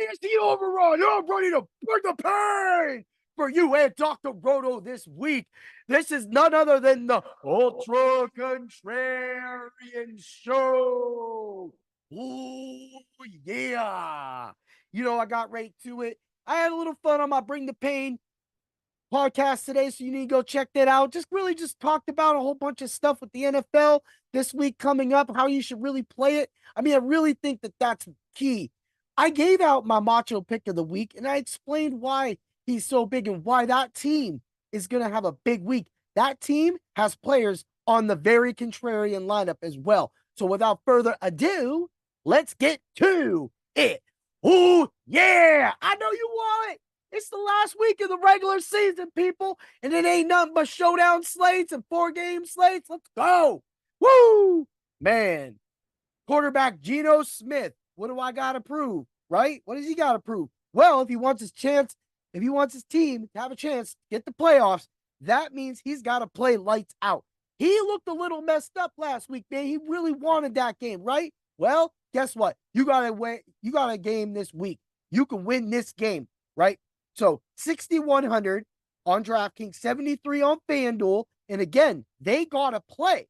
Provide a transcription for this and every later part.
It's the overrun. I'm ready to bring the pain for you and Dr. Roto this week. This is none other than the Ultra Contrarian Show. Ooh, yeah. I got right to it. I had a little fun on my Bring the Pain podcast today, so you need to go check that out. Just talked about a whole bunch of stuff with the NFL this week coming up, how you should really play it. I mean, I really think that that's key. I gave out my macho pick of the week, and I explained why he's so big and why that team is going to have a big week. That team has players on the Very Contrarian Lineup as well. So without further ado, let's get to it. Oh, yeah, I know you want it. It's the last week of the regular season, people, and it ain't nothing but showdown slates and 4-game slates. Let's go. Woo! Man, quarterback Geno Smith. What do I got to prove, right? What does he got to prove? Well, if he wants his team to have a chance to get the playoffs, that means he's got to play lights out. He looked a little messed up last week, man. He really wanted that game, right? Well, guess what? You got a game this week. You can win this game, right? So 6,100 on DraftKings, 73 on FanDuel. And again, they got to play.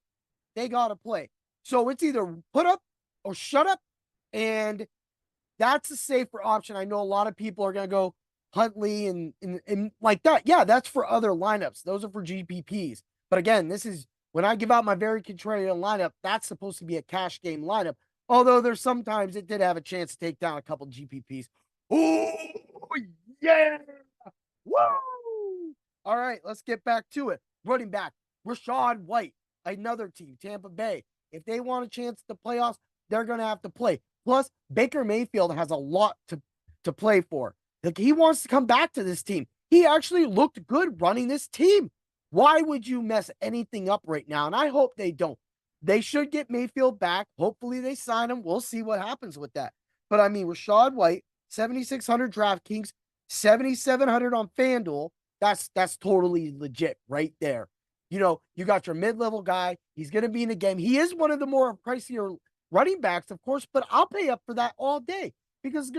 So it's either put up or shut up. And that's a safer option. I know a lot of people are going to go Huntley and like that. Yeah, that's for other lineups. Those are for GPPs. But again, this is when I give out my Very Contrarian lineup, that's supposed to be a cash game lineup. Although there's sometimes it did have a chance to take down a couple GPPs. Oh, yeah. Woo! All right, let's get back to it. Running back, Rachaad White, another team, Tampa Bay. If they want a chance at the playoffs, they're going to have to play. Plus, Baker Mayfield has a lot to play for. Like, he wants to come back to this team. He actually looked good running this team. Why would you mess anything up right now? And I hope they don't. They should get Mayfield back. Hopefully they sign him. We'll see what happens with that. But I mean, Rachaad White, 7,600 DraftKings, 7,700 on FanDuel. That's totally legit right there. You got your mid-level guy. He's going to be in the game. He is one of the more pricier running backs, of course, but I'll pay up for that all day because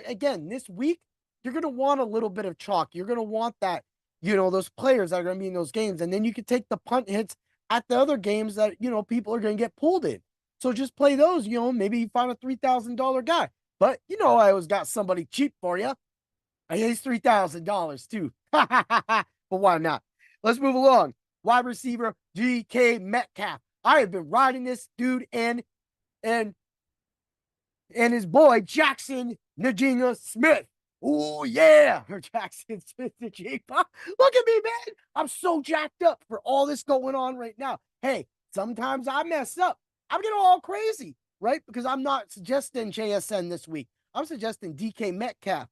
again, this week, you're going to want a little bit of chalk. You're going to want that, those players that are going to be in those games. And then you can take the punt hits at the other games that, people are going to get pulled in. So just play those, maybe you find a $3,000 guy. But, I always got somebody cheap for you. He's $3,000 too. But why not? Let's move along. Wide receiver DK Metcalf. I have been riding this dude and his boy Jackson Najinga Smith. Oh yeah, or Jackson Smith Najinga. Look at me, man. I'm so jacked up for all this going on right now. Hey, sometimes I mess up. I'm getting all crazy, right? Because I'm not suggesting JSN this week. I'm suggesting DK Metcalf.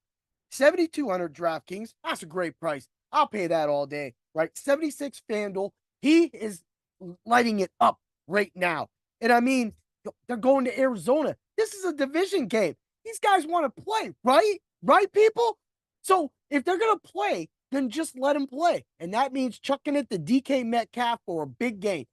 7,200 DraftKings. That's a great price. I'll pay that all day, right? 76 FanDuel. He is lighting it up right now. And I mean, they're going to Arizona. This is a division game. These guys want to play, right? Right, people? So if they're going to play, then just let them play. And that means chucking it to DK Metcalf for a big game.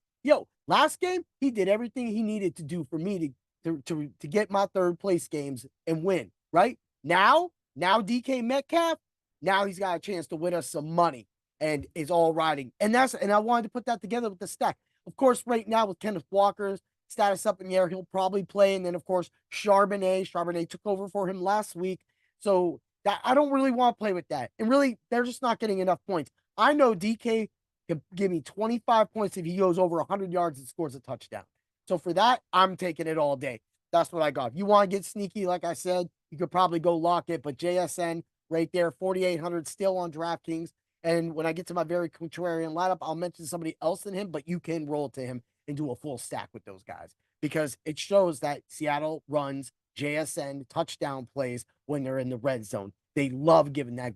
Last game, he did everything he needed to do for me to get my third place games and win, right? Now DK Metcalf, now he's got a chance to win us some money and is all riding. And I wanted to put that together with the stack. Of course, right now with Kenneth Walker's status up in the air, he'll probably play. And then, of course, Charbonnet took over for him last week. So that I don't really want to play with that. And really, they're just not getting enough points. I know DK can give me 25 points if he goes over 100 yards and scores a touchdown. So for that, I'm taking it all day. That's what I got. If you want to get sneaky, like I said, you could probably go lock it. But JSN right there, 4,800 still on DraftKings. And when I get to my Very Contrarian lineup, I'll mention somebody else than him, but you can roll to him and do a full stack with those guys because it shows that Seattle runs JSN touchdown plays when they're in the red zone. They love giving that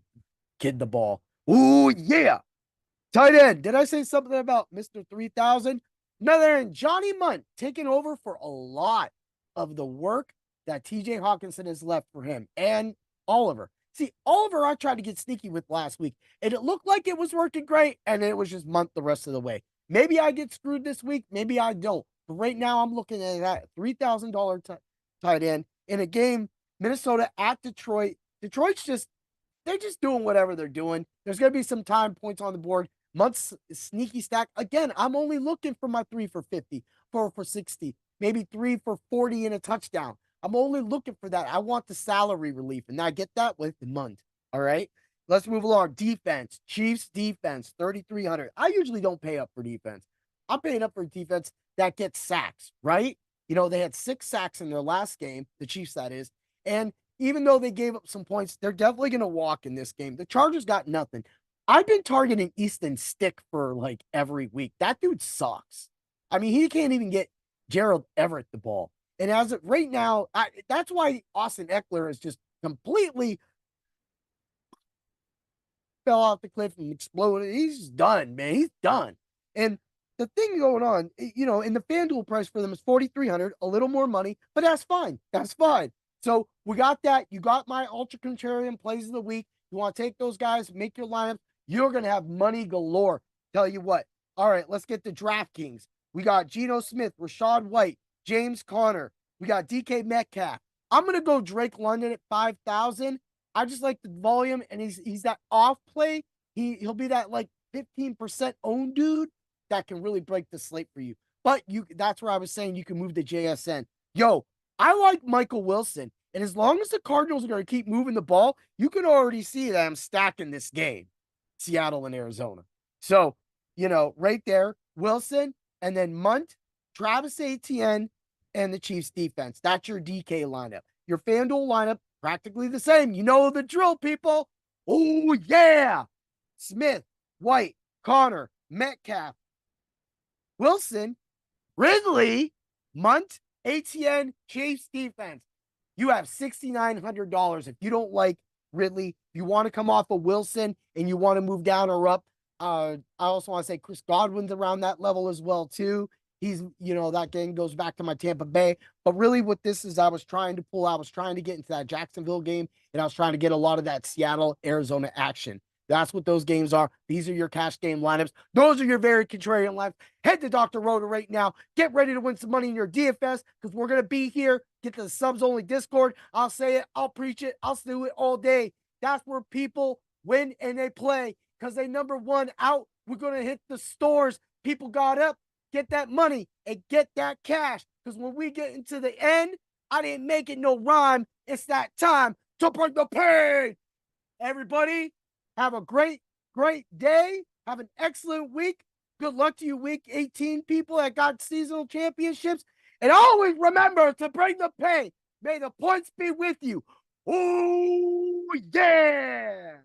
kid the ball. Ooh, yeah. Tight end. Did I say something about Mr. 3000? None other than Johnny Munt taking over for a lot of the work that TJ Hawkinson has left for him and Oliver. See, Oliver, I tried to get sneaky with last week, and it looked like it was working great, and it was just Munt the rest of the way. Maybe I get screwed this week. Maybe I don't. But right now, I'm looking at that $3,000 tight end in a game Minnesota at Detroit. They're just doing whatever they're doing. There's going to be some time points on the board. Month's sneaky stack. Again, I'm only looking for my 3 for 50, 4 for 60, maybe 3 for 40 and a touchdown. I'm only looking for that. I want the salary relief, and I get that with the month. All right. Let's move along. Defense. Chiefs defense, 3,300. I usually don't pay up for defense. I'm paying up for defense that gets sacks, right? They had 6 sacks in their last game, the Chiefs, that is. And even though they gave up some points, they're definitely going to walk in this game. The Chargers got nothing. I've been targeting Easton Stick for like every week. That dude sucks. I mean, he can't even get Gerald Everett the ball. And as of right now, that's why Austin Eckler is just completely fell off the cliff and exploded. He's done, man. He's done. And the thing going on, in the FanDuel price for them is 4,300, a little more money, but that's fine. That's fine. So we got that. You got my Ultra Contrarian plays of the week. You want to take those guys, make your lineup. You're going to have money galore. Tell you what. All right, let's get to DraftKings. We got Geno Smith, Rashad White, James Conner. We got DK Metcalf. I'm going to go Drake London at 5,000. I just like the volume, and he's that off play. He'll be that like 15% owned dude that can really break the slate for you. But that's where I was saying you can move to JSN. Yo, I like Michael Wilson. And as long as the Cardinals are going to keep moving the ball, you can already see that I'm stacking this game, Seattle and Arizona. So, right there, Wilson, and then Munt, Travis Etienne, and the Chiefs defense. That's your DK lineup. Your FanDuel lineup, practically the same. You know the drill, people. Oh, yeah. Smith, White, Connor, Metcalf, Wilson, Ridley, Munt, Etienne, Chiefs defense. You have $6,900. If you don't like Ridley, you want to come off of Wilson and you want to move down or up. I also want to say Chris Godwin's around that level as well, too. He's, that game goes back to my Tampa Bay. But really what this is, I was trying to get into that Jacksonville game, and I was trying to get a lot of that Seattle, Arizona action. That's what those games are. These are your cash game lineups. Those are your very contrarian lineups. Head to Dr. Roto right now. Get ready to win some money in your DFS, because we're going to be here. Get to the subs-only Discord. I'll say it. I'll preach it. I'll do it all day. That's where people win and they play, because they number one out. We're going to hit the stores. People got up. Get that money and get that cash, because when we get into the end, I didn't make it no rhyme. It's that time to bring the pain. Everybody, have a great, great day. Have an excellent week. Good luck to you, week 18 people that got seasonal championships. And always remember to bring the pain. May the points be with you. Oh, yeah.